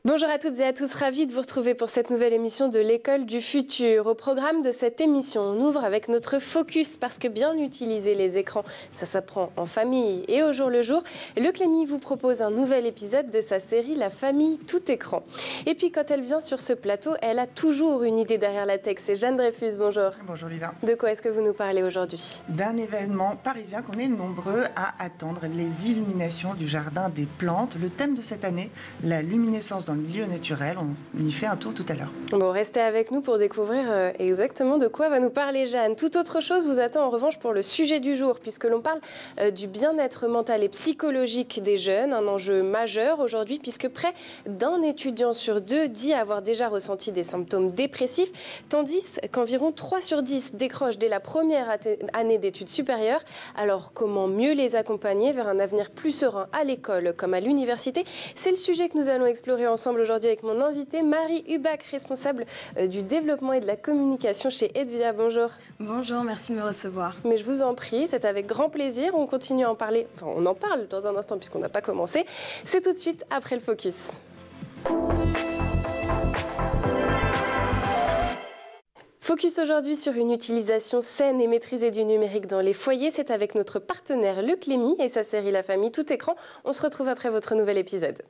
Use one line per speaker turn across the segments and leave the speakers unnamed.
Bonjour à toutes et à tous, ravie de vous retrouver pour cette nouvelle émission de l'École du futur. Au programme de cette émission, on ouvre avec notre focus parce que bien utiliser les écrans, ça s'apprend en famille et au jour le jour. Le Clémy vous propose un nouvel épisode de sa série La famille tout écran. Et puis quand elle vient sur ce plateau, elle a toujours une idée derrière la tech. C'est Jeanne Dreyfus, bonjour.
Bonjour Lisa.
De quoi est-ce que vous nous parlez aujourd'hui?
D'un événement parisien qu'on est nombreux à attendre, les illuminations du Jardin des Plantes. Le thème de cette année, la luminescence dans le milieu naturel. On y fait un tour tout à l'heure.
Bon, restez avec nous pour découvrir exactement de quoi va nous parler Jeanne. Toute autre chose vous attend en revanche pour le sujet du jour, puisque l'on parle du bien-être mental et psychologique des jeunes, un enjeu majeur aujourd'hui, puisque près d'un étudiant sur deux dit avoir déjà ressenti des symptômes dépressifs, tandis qu'environ 3 sur 10 décrochent dès la première année d'études supérieures. Alors, comment mieux les accompagner vers un avenir plus serein à l'école comme à l'université? C'est le sujet que nous allons explorer ensemble aujourd'hui avec mon invitée Marie Hubac, responsable du développement et de la communication chez Edvia. Bonjour.
Bonjour, merci de me recevoir.
Mais je vous en prie, c'est avec grand plaisir. On continue à en parler, enfin on en parle dans un instant puisqu'on n'a pas commencé. C'est tout de suite après le focus. Focus aujourd'hui sur une utilisation saine et maîtrisée du numérique dans les foyers. C'est avec notre partenaire Le Clémy et sa série La famille tout écran. On se retrouve après votre nouvel épisode.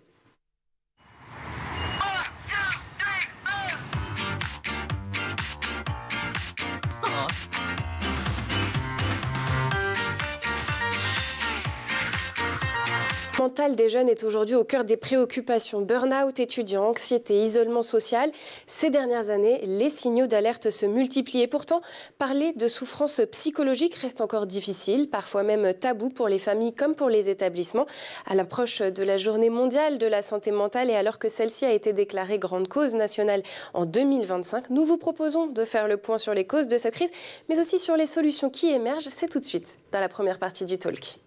Le mental des jeunes est aujourd'hui au cœur des préoccupations. Burn-out étudiant, anxiété, isolement social. Ces dernières années, les signaux d'alerte se multiplient. Et pourtant, parler de souffrance psychologique reste encore difficile, parfois même tabou pour les familles comme pour les établissements. À l'approche de la Journée mondiale de la santé mentale et alors que celle-ci a été déclarée grande cause nationale en 2025, nous vous proposons de faire le point sur les causes de cette crise, mais aussi sur les solutions qui émergent. C'est tout de suite dans la première partie du talk.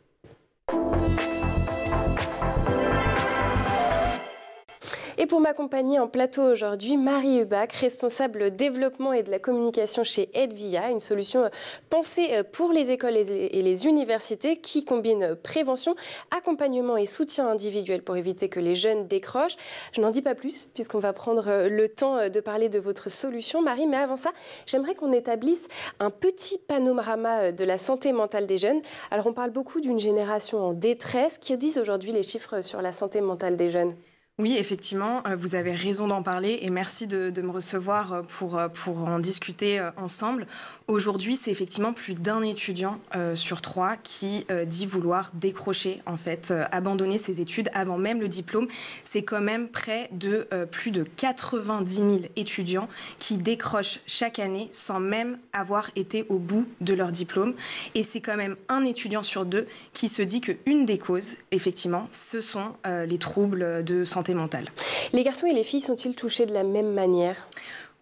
Et pour m'accompagner en plateau aujourd'hui, Marie Hubac, responsable développement et de la communication chez Edvia, une solution pensée pour les écoles et les universités qui combine prévention, accompagnement et soutien individuel pour éviter que les jeunes décrochent. Je n'en dis pas plus puisqu'on va prendre le temps de parler de votre solution, Marie. Mais avant ça, j'aimerais qu'on établisse un petit panorama de la santé mentale des jeunes. Alors on parle beaucoup d'une génération en détresse. Que disent aujourd'hui les chiffres sur la santé mentale des jeunes ?
Oui, effectivement, vous avez raison d'en parler et merci de me recevoir pour en discuter ensemble. Aujourd'hui, c'est effectivement plus d'un étudiant sur 3 qui dit vouloir décrocher, en fait, abandonner ses études avant même le diplôme. C'est quand même près de plus de 90 000 étudiants qui décrochent chaque année sans même avoir été au bout de leur diplôme. Et c'est quand même un étudiant sur 2 qui se dit qu'une des causes, effectivement, ce sont les troubles de santé mentale.
Les garçons et les filles sont-ils touchés de la même manière ?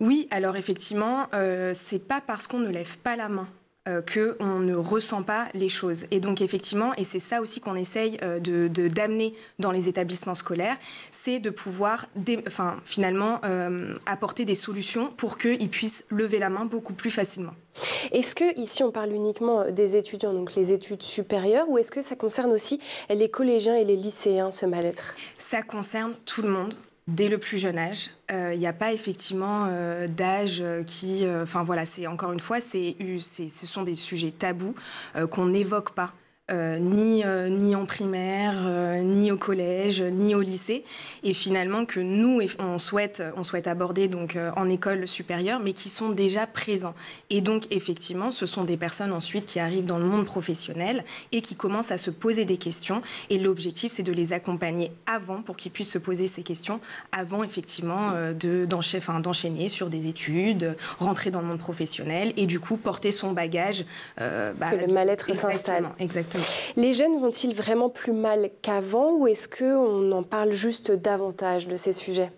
Oui, alors effectivement, c'est pas parce qu'on ne lève pas la main qu'on ne ressent pas les choses. Et donc effectivement, et c'est ça aussi qu'on essaye d'amener dans les établissements scolaires, c'est de pouvoir finalement apporter des solutions pour qu'ils puissent lever la main beaucoup plus facilement.
Est-ce que ici on parle uniquement des étudiants, donc les études supérieures, ou est-ce que ça concerne aussi les collégiens et les lycéens, ce mal-être ?
Ça concerne tout le monde. Dès le plus jeune âge, il n'y a pas effectivement d'âge qui... Enfin voilà, c'est encore une fois, ce sont des sujets tabous qu'on n'évoque pas. Ni en primaire, ni au collège, ni au lycée, et finalement que nous on souhaite aborder donc en école supérieure, mais qui sont déjà présents. Et donc effectivement, ce sont des personnes ensuite qui arrivent dans le monde professionnel et qui commencent à se poser des questions. Et l'objectif, c'est de les accompagner avant pour qu'ils puissent se poser ces questions avant effectivement d'enchaîner sur des études, rentrer dans le monde professionnel et du coup porter son bagage.
Que le mal-être s'installe.
Exactement.
Les jeunes vont-ils vraiment plus mal qu'avant ou est-ce qu'on en parle juste davantage de ces sujets ?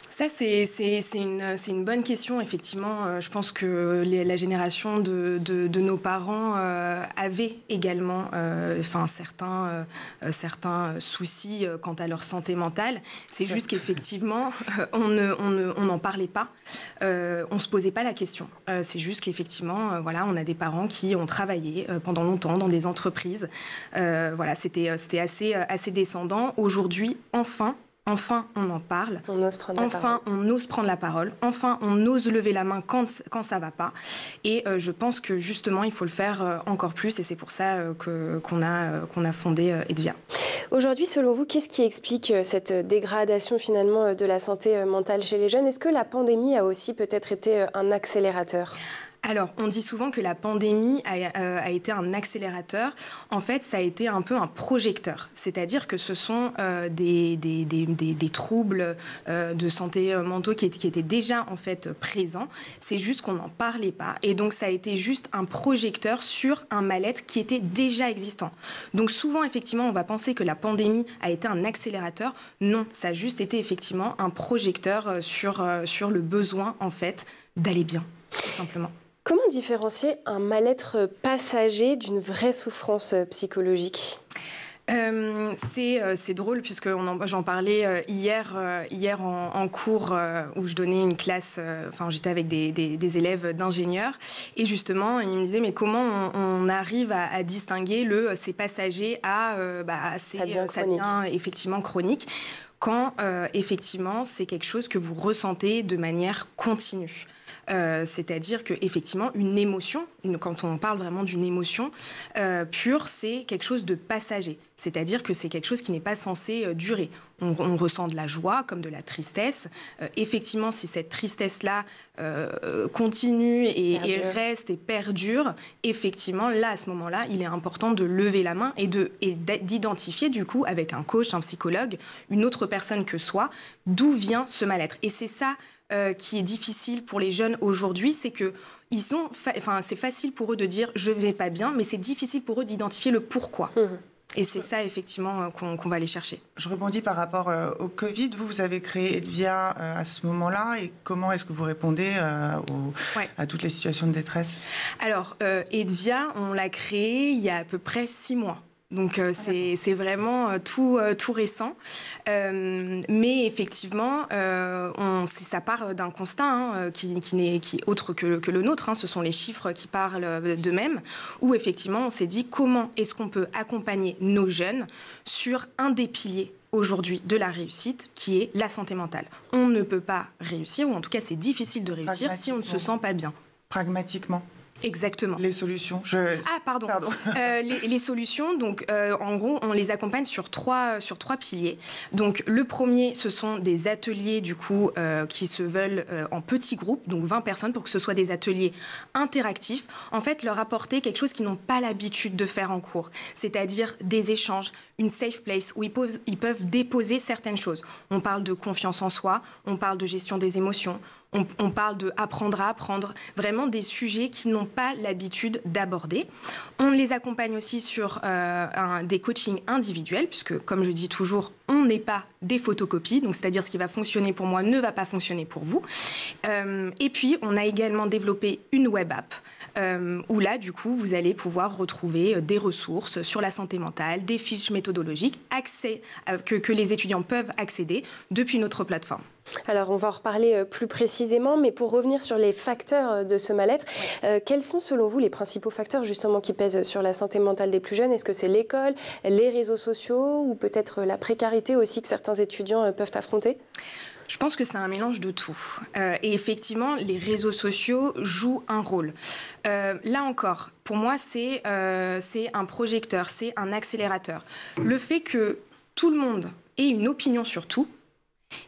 Ça, c'est une bonne question, effectivement. Je pense que la génération de nos parents avait également certains soucis quant à leur santé mentale. C'est juste qu'effectivement, on n'en parlait pas. On ne se posait pas la question. C'est juste qu'effectivement, on a des parents qui ont travaillé pendant longtemps dans des entreprises. C'était assez descendant. Aujourd'hui, Enfin, on en parle.
On ose prendre la parole.
On ose prendre la parole. Enfin, on ose lever la main quand ça va pas. Et je pense que justement, il faut le faire encore plus. Et c'est pour ça qu'on a fondé Edvia.
Aujourd'hui, selon vous, qu'est-ce qui explique cette dégradation finalement de la santé mentale chez les jeunes? Est-ce que la pandémie a aussi peut-être été un accélérateur ?
Alors, on dit souvent que la pandémie a été un accélérateur. En fait, ça a été un peu un projecteur. C'est-à-dire que ce sont des troubles de santé mentaux qui étaient déjà en fait présents. C'est juste qu'on n'en parlait pas. Et donc, ça a été juste un projecteur sur un mal-être qui était déjà existant. Donc, souvent, effectivement, on va penser que la pandémie a été un accélérateur. Non, ça a juste été effectivement un projecteur sur le besoin, en fait, d'aller bien, tout simplement.
Comment différencier un mal-être passager d'une vraie souffrance psychologique ?
C'est drôle puisque j'en parlais hier en cours où je donnais une classe, j'étais avec des élèves d'ingénieurs et justement ils me disaient mais comment on arrive à distinguer c'est passager ça devient effectivement chronique quand effectivement c'est quelque chose que vous ressentez de manière continue. C'est-à-dire qu'effectivement, une émotion, quand on parle vraiment d'une émotion pure, c'est quelque chose de passager. C'est-à-dire que c'est quelque chose qui n'est pas censé durer. On ressent de la joie comme de la tristesse. Effectivement, si cette tristesse-là continue et reste et perdure, effectivement, là, à ce moment-là, il est important de lever la main et d'identifier, du coup, avec un coach, un psychologue, une autre personne que soi, d'où vient ce mal-être. Et c'est ça qui est difficile pour les jeunes aujourd'hui, c'est que c'est facile pour eux de dire je vais pas bien, mais c'est difficile pour eux d'identifier le pourquoi. Et c'est ça effectivement qu'on va aller chercher.
Je rebondis par rapport au Covid. Vous avez créé Edvia à ce moment-là, et comment est-ce que vous répondez à toutes les situations de détresse?
Alors Edvia, on l'a créé il y a à peu près 6 mois. Donc c'est vraiment tout récent, mais effectivement ça part d'un constat qui est autre que le nôtre. Ce sont les chiffres qui parlent d'eux-mêmes, où effectivement on s'est dit comment est-ce qu'on peut accompagner nos jeunes sur un des piliers aujourd'hui de la réussite, qui est la santé mentale. On ne peut pas réussir, ou en tout cas c'est difficile de réussir si on ne se sent pas bien.
Pragmatiquement.
Exactement.
Les solutions.
Pardon. Les solutions, donc en gros, on les accompagne sur trois piliers. Donc le premier, ce sont des ateliers du coup qui se veulent en petits groupes, donc 20 personnes, pour que ce soit des ateliers interactifs. En fait, leur apporter quelque chose qu'ils n'ont pas l'habitude de faire en cours, c'est-à-dire des échanges, une safe place où ils peuvent déposer certaines choses. On parle de confiance en soi, on parle de gestion des émotions. On parle de apprendre à apprendre, vraiment des sujets qu'ils n'ont pas l'habitude d'aborder. On les accompagne aussi sur des coachings individuels, puisque, comme je dis toujours, on n'est pas des photocopies, donc c'est-à-dire ce qui va fonctionner pour moi ne va pas fonctionner pour vous. Et puis, on a également développé une web app, où là, du coup, vous allez pouvoir retrouver des ressources sur la santé mentale, des fiches méthodologiques, que les étudiants peuvent accéder depuis notre plateforme.
Alors, on va en reparler plus précisément, mais pour revenir sur les facteurs de ce mal-être, quels sont selon vous les principaux facteurs justement qui pèsent sur la santé mentale des plus jeunes? Est-ce que c'est l'école, les réseaux sociaux ou peut-être la précarité aussi que certains étudiants peuvent affronter?
Je pense que c'est un mélange de tout. Et effectivement, les réseaux sociaux jouent un rôle. Là encore, pour moi, c'est un projecteur, c'est un accélérateur. Le fait que tout le monde ait une opinion sur tout,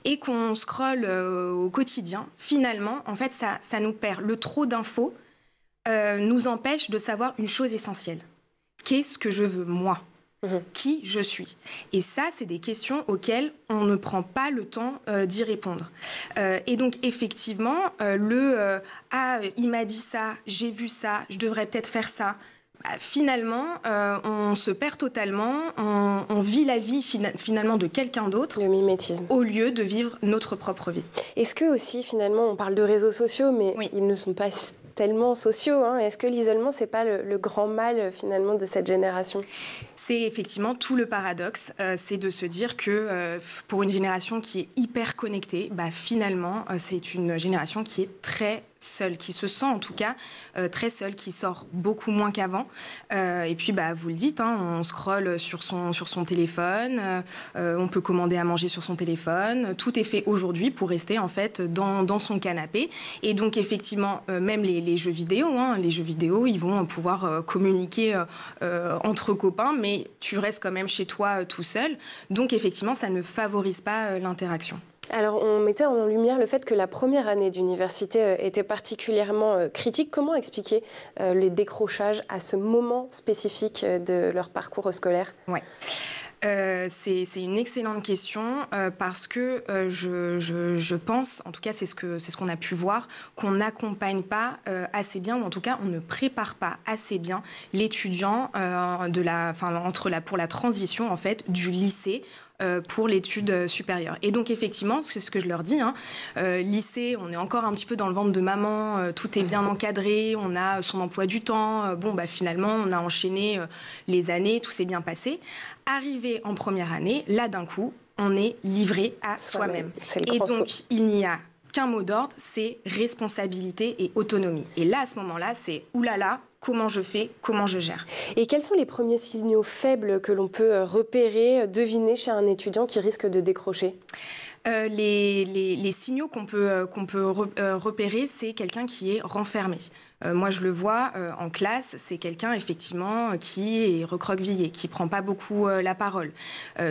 et qu'on scrolle au quotidien, finalement, en fait, ça nous perd. Le trop d'infos nous empêche de savoir une chose essentielle. Qu'est-ce que je veux, moi ? Qui je suis? Et ça, c'est des questions auxquelles on ne prend pas le temps d'y répondre. Et donc, effectivement, il m'a dit ça, j'ai vu ça, je devrais peut-être faire ça. Finalement, on se perd totalement, on vit la vie finalement de quelqu'un d'autre.
Le mimétisme.
Au lieu de vivre notre propre vie.
Est-ce que aussi, finalement, on parle de réseaux sociaux, mais ils ne sont pas tellement sociaux. Est-ce que l'isolement, c'est pas le grand mal, finalement, de cette génération ?
C'est effectivement tout le paradoxe, c'est de se dire que pour une génération qui est hyper connectée, finalement, c'est une génération qui est très seule, qui se sent en tout cas très seule, qui sort beaucoup moins qu'avant. Et puis, vous le dites, on scrolle sur son téléphone, on peut commander à manger sur son téléphone. Tout est fait aujourd'hui pour rester en fait dans son canapé. Et donc, effectivement, même les jeux vidéo, ils vont pouvoir communiquer entre copains, mais tu restes quand même chez toi tout seul. Donc, effectivement, ça ne favorise pas l'interaction.
Alors, on mettait en lumière le fait que la première année d'université était particulièrement critique. Comment expliquer les décrochages à ce moment spécifique de leur parcours scolaire ?
Ouais. C'est une excellente question parce que je pense, en tout cas c'est ce qu'on a pu voir, qu'on n'accompagne pas assez bien, ou en tout cas on ne prépare pas assez bien l'étudiant pour la transition en fait du lycée pour l'étude supérieure. Et donc effectivement, c'est ce que je leur dis, lycée, on est encore un petit peu dans le ventre de maman, tout est bien encadré, on a son emploi du temps, finalement on a enchaîné les années, tout s'est bien passé. Arrivé en première année, là d'un coup, on est livré à soi-même. Et donc il n'y a qu'un mot d'ordre, c'est responsabilité et autonomie. Et là, à ce moment-là, c'est oulala, comment je fais, comment je gère.
Et quels sont les premiers signaux faibles que l'on peut repérer, deviner chez un étudiant qui risque de décrocher ?
Les signaux qu'on peut repérer, c'est quelqu'un qui est renfermé. Moi, je le vois en classe, c'est quelqu'un effectivement qui est recroquevillé, qui prend pas beaucoup la parole,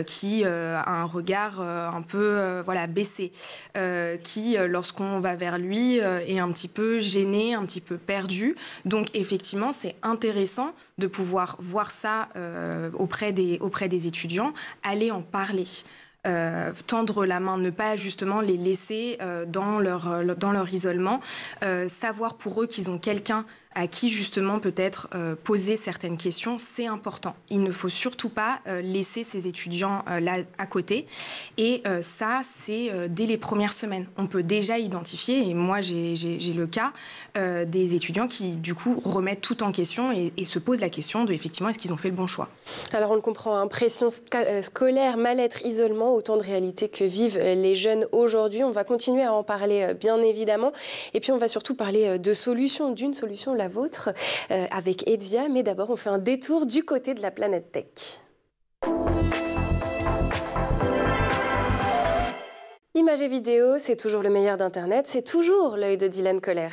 qui a un regard un peu baissé, qui, lorsqu'on va vers lui, est un petit peu gêné, un petit peu perdu. Donc, effectivement, c'est intéressant de pouvoir voir ça auprès des étudiants, aller en parler. Tendre la main, ne pas justement les laisser dans leur isolement, savoir pour eux qu'ils ont quelqu'un à qui justement peut-être poser certaines questions, c'est important. Il ne faut surtout pas laisser ces étudiants là à côté. Et ça, c'est dès les premières semaines. On peut déjà identifier, et moi j'ai le cas, des étudiants qui du coup remettent tout en question et se posent la question de effectivement est-ce qu'ils ont fait le bon choix.
Alors on le comprend, pression scolaire, mal-être, isolement, autant de réalités que vivent les jeunes aujourd'hui. On va continuer à en parler bien évidemment. Et puis on va surtout parler de solutions, d'une solution, la vôtre, avec Edvia. Mais d'abord, on fait un détour du côté de la planète tech. Images et vidéos, c'est toujours le meilleur d'Internet, c'est toujours l'œil de Dylan Kohler.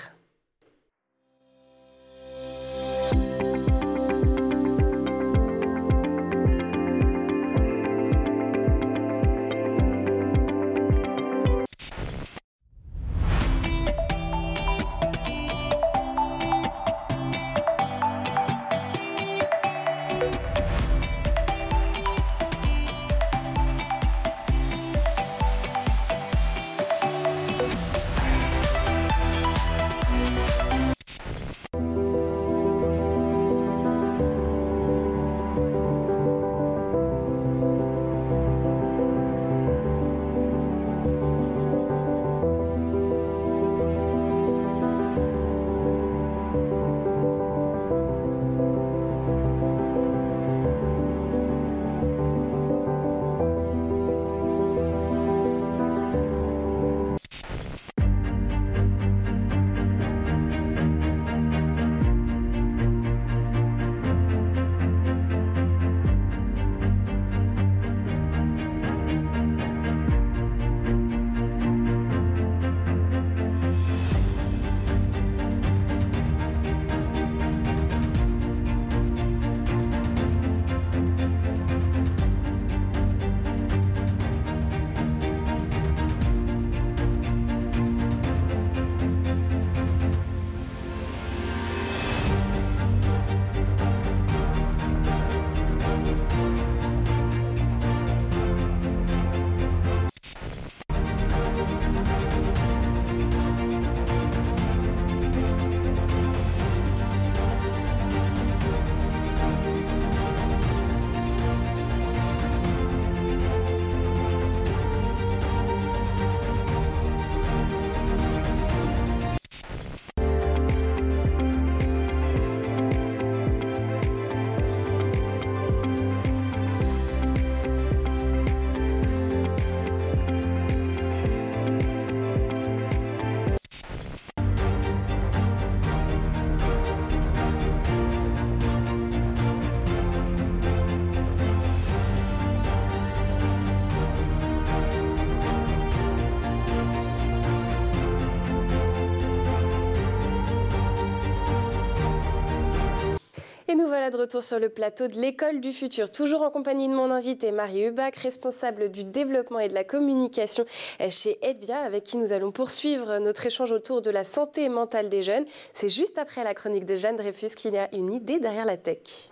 nous voilà de retour sur le plateau de l'École du Futur, toujours en compagnie de mon invité Marie Hubac, responsable du développement et de la communication chez Edvia, avec qui nous allons poursuivre notre échange autour de la santé mentale des jeunes. C'est juste après la chronique de Jeanne Dreyfus qu'il y a une idée derrière la tech.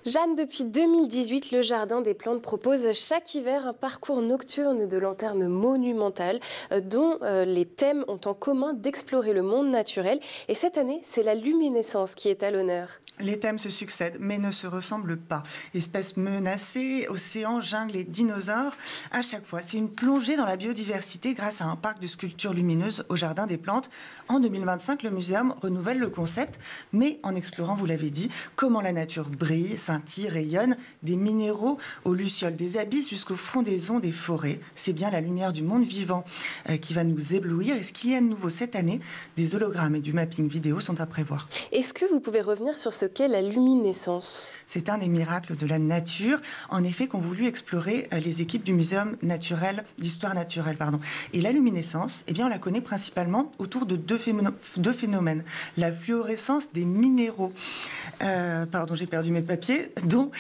Jeanne, depuis 2018, le Jardin des Plantes propose chaque hiver un parcours nocturne de lanternes monumentales dont les thèmes ont en commun d'explorer le monde naturel. Et cette année, c'est la luminescence qui est à l'honneur.
Les thèmes se succèdent, mais ne se ressemblent pas. Espèces menacées, océans, jungles et dinosaures. À chaque fois, c'est une plongée dans la biodiversité grâce à un parc de sculptures lumineuses au Jardin des Plantes. En 2025, le muséum renouvelle le concept, mais en explorant, vous l'avez dit, comment la nature brille, scintille, rayonne, des minéraux aux lucioles des abysses jusqu'aux frondaisons des forêts. C'est bien la lumière du monde vivant qui va nous éblouir. Et ce qu'il y a de nouveau cette année, des hologrammes et du mapping vidéo sont à prévoir.
Est-ce que vous pouvez revenir sur ce qu'est la luminescence?
C'est un des miracles de la nature, en effet, qu'ont voulu explorer les équipes du Muséum d'histoire naturelle. Et la luminescence, eh bien, on la connaît principalement autour de deux phénomènes. La fluorescence des minéraux, j'ai perdu mes papiers, dont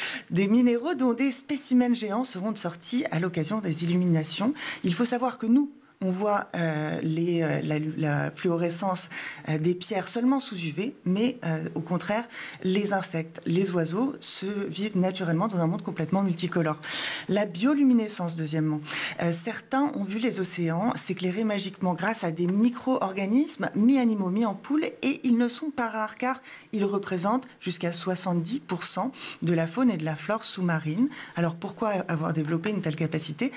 des spécimens géants seront sortis à l'occasion des illuminations. Il faut savoir que nous, on voit la fluorescence des pierres seulement sous UV, mais au contraire, les insectes, les oiseaux se vivent naturellement dans un monde complètement multicolore. La bioluminescence, deuxièmement. Certains ont vu les océans s'éclairer magiquement grâce à des micro-organismes, mi-animaux, mi-ampoules, et ils ne sont pas rares car ils représentent jusqu'à 70% de la faune et de la flore sous-marine. Alors pourquoi avoir développé une telle capacité?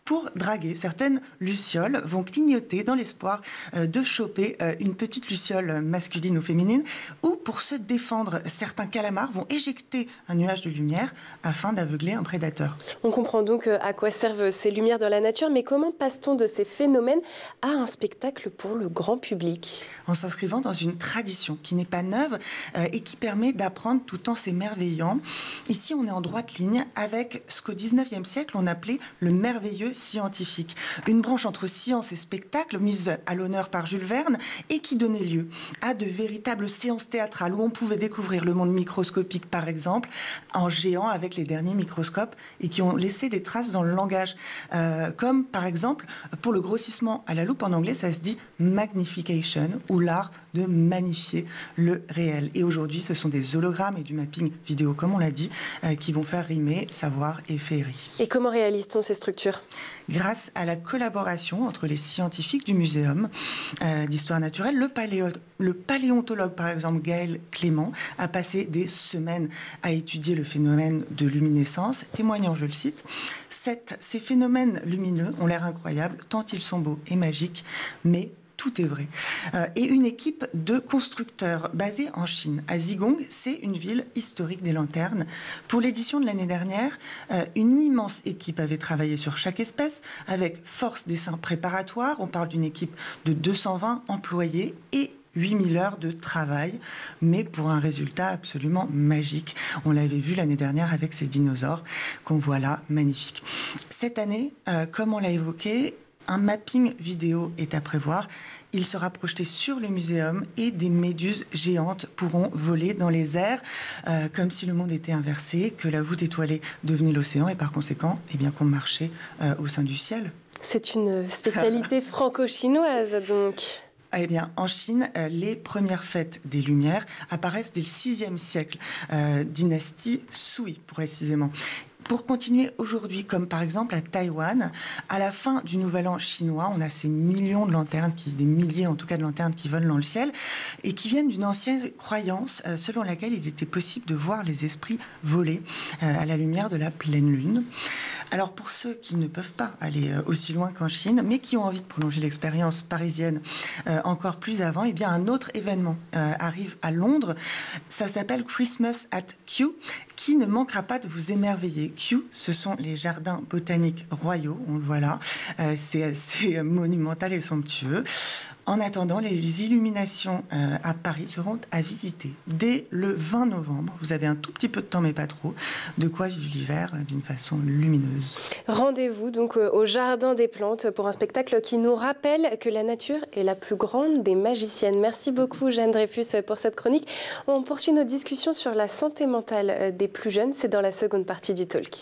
Pour draguer. Certaines lucioles vont clignoter dans l'espoir de choper une petite luciole masculine ou féminine, ou pour se défendre. Certains calamars vont éjecter un nuage de lumière afin d'aveugler un prédateur.
On comprend donc à quoi servent ces lumières dans la nature, mais comment passe-t-on de ces phénomènes à un spectacle pour le grand public?
En s'inscrivant dans une tradition qui n'est pas neuve et qui permet d'apprendre tout en s'émerveillant. Ici, on est en droite ligne avec ce qu'au XIXe siècle, on appelait le merveilleux scientifique. Une branche entre science et spectacle mise à l'honneur par Jules Verne et qui donnait lieu à de véritables séances théâtrales où on pouvait découvrir le monde microscopique, par exemple, en géant avec les derniers microscopes et qui ont laissé des traces dans le langage. Comme, par exemple, pour le grossissement à la loupe, en anglais, ça se dit magnification, ou l'art de magnifier le réel. Et aujourd'hui, ce sont des hologrammes et du mapping vidéo, comme on l'a dit, qui vont faire rimer savoir et féerie.
Et comment réalise-t-on ces structures?
Grâce à la collaboration entre les scientifiques du Muséum d'histoire naturelle, le paléontologue, par exemple, Gaël Clément, a passé des semaines à étudier le phénomène de luminescence, témoignant, je le cite, « Ces phénomènes lumineux ont l'air incroyables, tant ils sont beaux et magiques, mais tout est vrai. » Et une équipe de constructeurs basée en Chine. À Zigong, c'est une ville historique des lanternes. Pour l'édition de l'année dernière, une immense équipe avait travaillé sur chaque espèce, avec force dessins préparatoires. On parle d'une équipe de 220 employés et 8000 heures de travail, mais pour un résultat absolument magique. On l'avait vu l'année dernière avec ces dinosaures qu'on voit là, magnifiques. Cette année, comme on l'a évoqué, un mapping vidéo est à prévoir. Il sera projeté sur le muséum et des méduses géantes pourront voler dans les airs comme si le monde était inversé, que la voûte étoilée devenait l'océan et par conséquent, qu'on marchait au sein du ciel.
C'est une spécialité franco-chinoise donc.
En Chine, les premières fêtes des Lumières apparaissent dès le VIe siècle, dynastie Sui précisément. Pour continuer aujourd'hui, comme par exemple à Taïwan, à la fin du Nouvel An chinois, on a ces millions de lanternes, des milliers en tout cas de lanternes qui volent dans le ciel et qui viennent d'une ancienne croyance selon laquelle il était possible de voir les esprits voler à la lumière de la pleine lune. Alors pour ceux qui ne peuvent pas aller aussi loin qu'en Chine, mais qui ont envie de prolonger l'expérience parisienne encore plus avant, un autre événement arrive à Londres. Ça s'appelle Christmas at Kew, qui ne manquera pas de vous émerveiller. Kew, ce sont les jardins botaniques royaux, on le voit là. C'est assez monumental et somptueux. En attendant, les illuminations à Paris seront à visiter dès le 20 novembre. Vous avez un tout petit peu de temps, mais pas trop, de quoi vivre l'hiver d'une façon lumineuse.
Rendez-vous donc au Jardin des Plantes pour un spectacle qui nous rappelle que la nature est la plus grande des magiciennes. Merci beaucoup Jeanne Dreyfus pour cette chronique. On poursuit nos discussions sur la santé mentale des plus jeunes. C'est dans la seconde partie du Talk.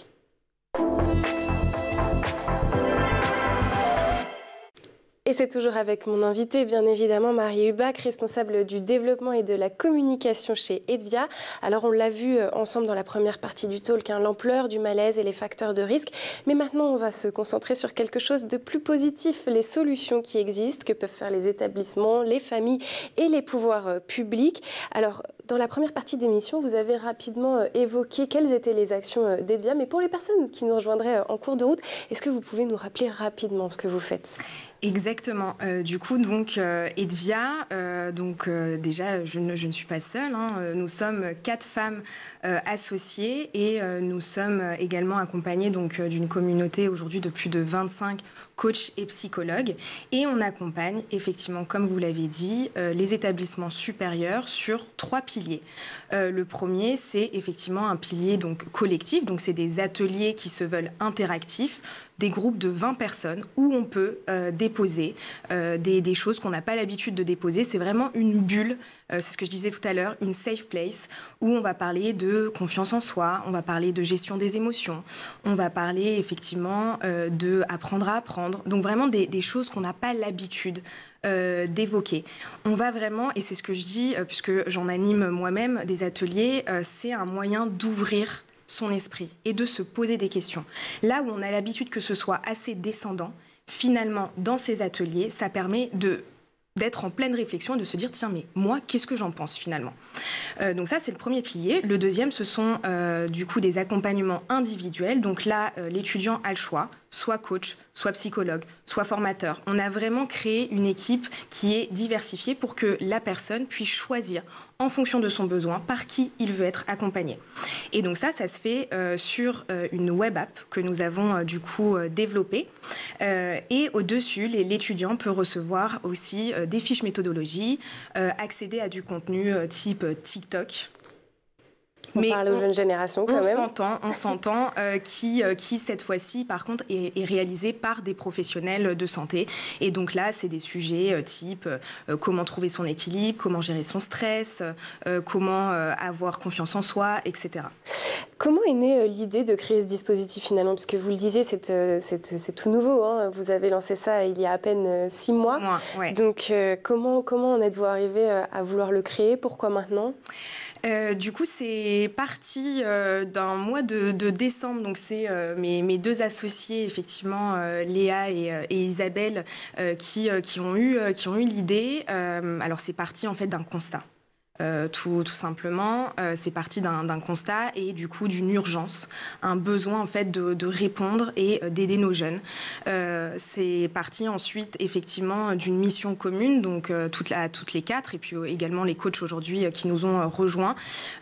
Et c'est toujours avec mon invité, bien évidemment, Marie Hubach, responsable du développement et de la communication chez Edvia. Alors, on l'a vu ensemble dans la première partie du talk, l'ampleur du malaise et les facteurs de risque. Mais maintenant, on va se concentrer sur quelque chose de plus positif, les solutions qui existent, que peuvent faire les établissements, les familles et les pouvoirs publics. Alors, dans la première partie d'émission, vous avez rapidement évoqué quelles étaient les actions d'Edvia. Mais pour les personnes qui nous rejoindraient en cours de route, est-ce que vous pouvez nous rappeler rapidement ce que vous faites ?
Exactement. Du coup, donc Edvia, déjà, je ne suis pas seule. Nous sommes 4 femmes associées et nous sommes également accompagnées d'une communauté aujourd'hui de plus de 25 coachs et psychologues. Et on accompagne effectivement, comme vous l'avez dit, les établissements supérieurs sur 3 piliers. Le premier, c'est effectivement un pilier collectif. Donc, c'est des ateliers qui se veulent interactifs, des groupes de 20 personnes où on peut déposer des choses qu'on n'a pas l'habitude de déposer. C'est vraiment une bulle, c'est ce que je disais tout à l'heure, une safe place où on va parler de confiance en soi, on va parler de gestion des émotions, on va parler effectivement de apprendre à apprendre. Donc vraiment des choses qu'on n'a pas l'habitude d'évoquer. On va vraiment, et c'est ce que je dis, puisque j'en anime moi-même des ateliers, c'est un moyen d'ouvrir son esprit et de se poser des questions. Là où on a l'habitude que ce soit assez descendant, finalement, dans ces ateliers, ça permet d'être en pleine réflexion et de se dire, tiens, mais moi, qu'est-ce que j'en pense finalement ? Donc ça, c'est le premier pilier. Le deuxième, ce sont du coup des accompagnements individuels. Donc là, l'étudiant a le choix, soit coach, soit psychologue, soit formateur. On a vraiment créé une équipe qui est diversifiée pour que la personne puisse choisir en fonction de son besoin par qui il veut être accompagné. Et donc ça se fait sur une web app que nous avons du coup développée. Et au-dessus, l'étudiant peut recevoir aussi des fiches méthodologie, accéder à du contenu type TikTok.
On parle aux jeunes générations quand même.
On s'entend qui cette fois-ci, par contre, est réalisé par des professionnels de santé. Et donc là, c'est des sujets type comment trouver son équilibre, comment gérer son stress, comment avoir confiance en soi, etc.
Comment est née l'idée de créer ce dispositif finalement ? Parce que vous le disiez, c'est tout nouveau. Vous avez lancé ça il y a à peine 6 mois. 6 mois, ouais. Donc comment en êtes-vous arrivé à vouloir le créer ? Pourquoi maintenant ?
Du coup, c'est parti d'un mois de décembre. Donc, c'est mes 2 associés, effectivement, Léa et Isabelle, qui ont eu l'idée. Alors, c'est parti, en fait, d'un constat. Tout simplement, c'est parti d'un constat et du coup d'une urgence, un besoin en fait de répondre et d'aider nos jeunes. C'est parti ensuite effectivement d'une mission commune, donc toutes les 4 et puis également les coachs aujourd'hui qui nous ont rejoints,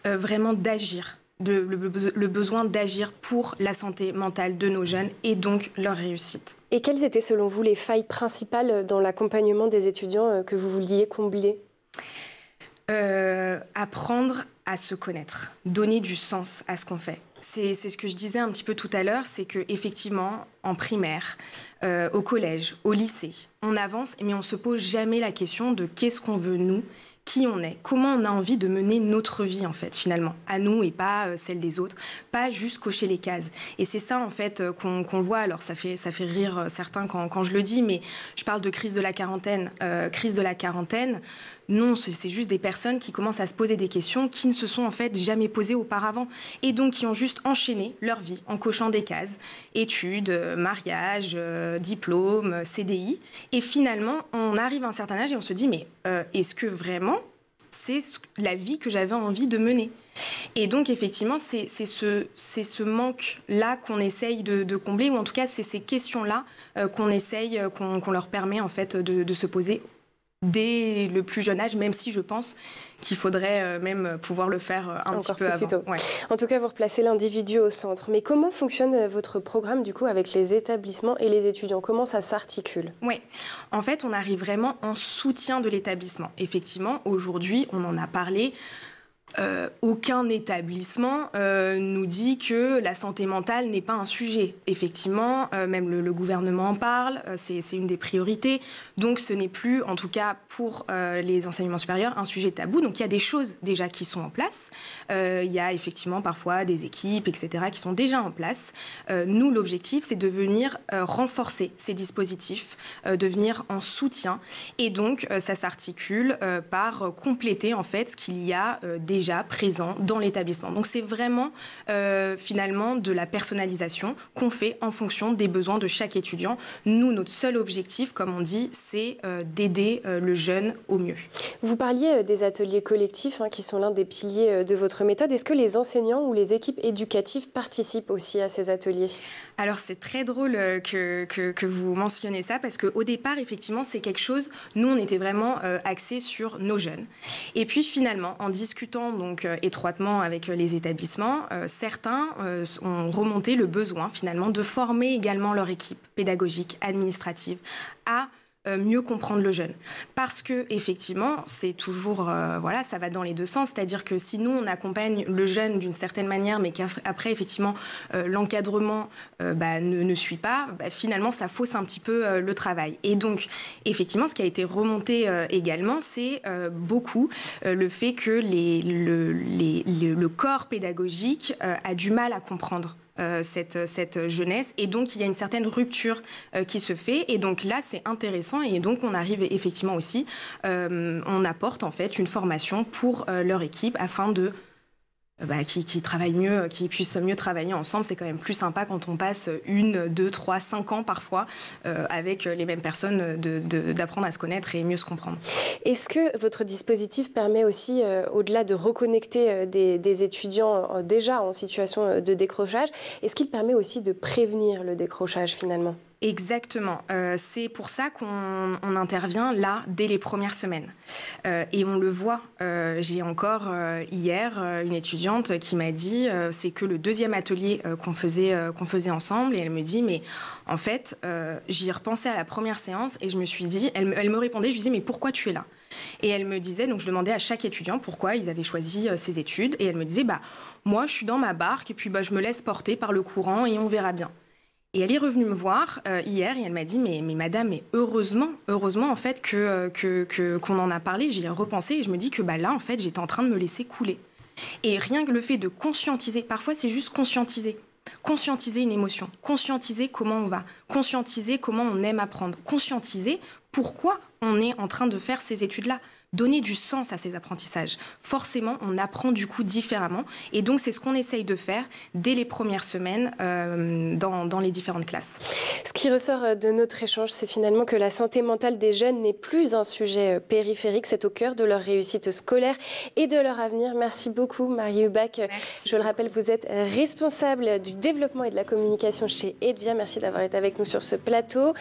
vraiment d'agir. Le besoin d'agir pour la santé mentale de nos jeunes et donc leur réussite.
Et quelles étaient selon vous les failles principales dans l'accompagnement des étudiants que vous vouliez combler ?
Apprendre à se connaître, donner du sens à ce qu'on fait. C'est ce que je disais un petit peu tout à l'heure, c'est qu'effectivement, en primaire, au collège, au lycée, on avance, mais on ne se pose jamais la question de qu'est-ce qu'on veut nous, qui on est, comment on a envie de mener notre vie, en fait, finalement, à nous et pas celle des autres, pas juste cocher les cases. Et c'est ça, en fait, qu'on voit. Alors, ça fait rire certains quand je le dis, mais je parle de crise de la quarantaine. Crise de la quarantaine, non, c'est juste des personnes qui commencent à se poser des questions qui ne se sont, en fait, jamais posées auparavant. Et donc, qui ont juste enchaîné leur vie en cochant des cases, études, mariage, diplôme, CDI. Et finalement, on arrive à un certain âge et on se dit, mais est-ce que vraiment c'est la vie que j'avais envie de mener. Et donc, effectivement, c'est ce manque-là qu'on essaye de combler, ou en tout cas, c'est ces questions-là qu'on essaye, qu'on leur permet en fait de se poser dès le plus jeune âge, même si je pense qu'il faudrait même pouvoir le faire un petit peu avant.
Ouais. En tout cas, vous replacez l'individu au centre. Mais comment fonctionne votre programme du coup avec les établissements et les étudiants? Comment ça s'articule?
Oui, en fait, on arrive vraiment en soutien de l'établissement. Effectivement, aujourd'hui, on en a parlé. Aucun établissement nous dit que la santé mentale n'est pas un sujet. Effectivement, même le gouvernement en parle, c'est une des priorités. Donc ce n'est plus, en tout cas pour les enseignements supérieurs, un sujet tabou. Donc il y a des choses déjà qui sont en place. Il y a effectivement parfois des équipes, etc., qui sont déjà en place. Nous, l'objectif, c'est de venir renforcer ces dispositifs, de venir en soutien. Et donc ça s'articule par compléter en fait ce qu'il y a déjà présent dans l'établissement. Donc c'est vraiment finalement de la personnalisation qu'on fait en fonction des besoins de chaque étudiant. Nous, notre seul objectif, comme on dit, c'est d'aider le jeune au mieux.
Vous parliez des ateliers collectifs qui sont l'un des piliers de votre méthode. Est-ce que les enseignants ou les équipes éducatives participent aussi à ces ateliers?
Alors c'est très drôle que vous mentionnez ça parce qu'au départ, effectivement, c'est quelque chose, nous on était vraiment axés sur nos jeunes. Et puis finalement, en discutant donc étroitement avec les établissements, certains ont remonté le besoin finalement de former également leur équipe pédagogique, administrative à mieux comprendre le jeune. Parce que effectivement, c'est toujours, voilà, ça va dans les deux sens. C'est-à-dire que si nous, on accompagne le jeune d'une certaine manière, mais qu'après, effectivement, l'encadrement ne suit pas, finalement, ça fausse un petit peu le travail. Et donc, effectivement, ce qui a été remonté également, c'est beaucoup le fait que le corps pédagogique a du mal à comprendre cette jeunesse, et donc il y a une certaine rupture qui se fait, et donc là c'est intéressant, et donc on arrive effectivement aussi, on apporte en fait une formation pour leur équipe afin de qui travaillent mieux, qui puissent mieux travailler ensemble. C'est quand même plus sympa quand on passe 1, 2, 3, 5 ans parfois avec les mêmes personnes d'apprendre à se connaître et mieux se comprendre.
Est-ce que votre dispositif permet aussi, au-delà de reconnecter des étudiants déjà en situation de décrochage, est-ce qu'il permet aussi de prévenir le décrochage finalement ?
Exactement. C'est pour ça qu'on intervient là dès les premières semaines. Et on le voit. J'ai encore hier une étudiante qui m'a dit c'est que le deuxième atelier qu'on faisait ensemble, et elle me dit mais en fait j'y repensais à la première séance et je me suis dit, elle me répondait, je lui disais mais pourquoi tu es là ? Et elle me disait, donc je demandais à chaque étudiant pourquoi ils avaient choisi ces études, et elle me disait moi je suis dans ma barque et puis je me laisse porter par le courant et on verra bien. Et elle est revenue me voir hier et elle m'a dit mais madame, mais heureusement en fait qu'on en a parlé, j'y ai repensé et je me dis que là en fait j'étais en train de me laisser couler. Et rien que le fait de conscientiser, parfois c'est juste conscientiser une émotion, conscientiser comment on va, conscientiser comment on aime apprendre, conscientiser pourquoi on est en train de faire ces études-là. Donner du sens à ces apprentissages. Forcément, on apprend du coup différemment. Et donc, c'est ce qu'on essaye de faire dès les premières semaines dans les différentes classes.
Ce qui ressort de notre échange, c'est finalement que la santé mentale des jeunes n'est plus un sujet périphérique. C'est au cœur de leur réussite scolaire et de leur avenir. Merci beaucoup, Marie Hubach.
Merci.
Je le rappelle, vous êtes responsable du développement et de la communication chez Edvia. Merci d'avoir été avec nous sur ce plateau.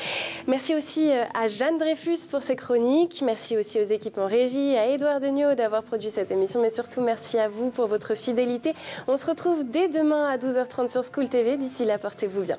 Merci aussi à Jeanne Dreyfus pour ses chroniques. Merci aussi aux équipes en régie, à Édouard Degnaud d'avoir produit cette émission, mais surtout merci à vous pour votre fidélité. On se retrouve dès demain à 12h30 sur School TV. D'ici là, portez-vous bien.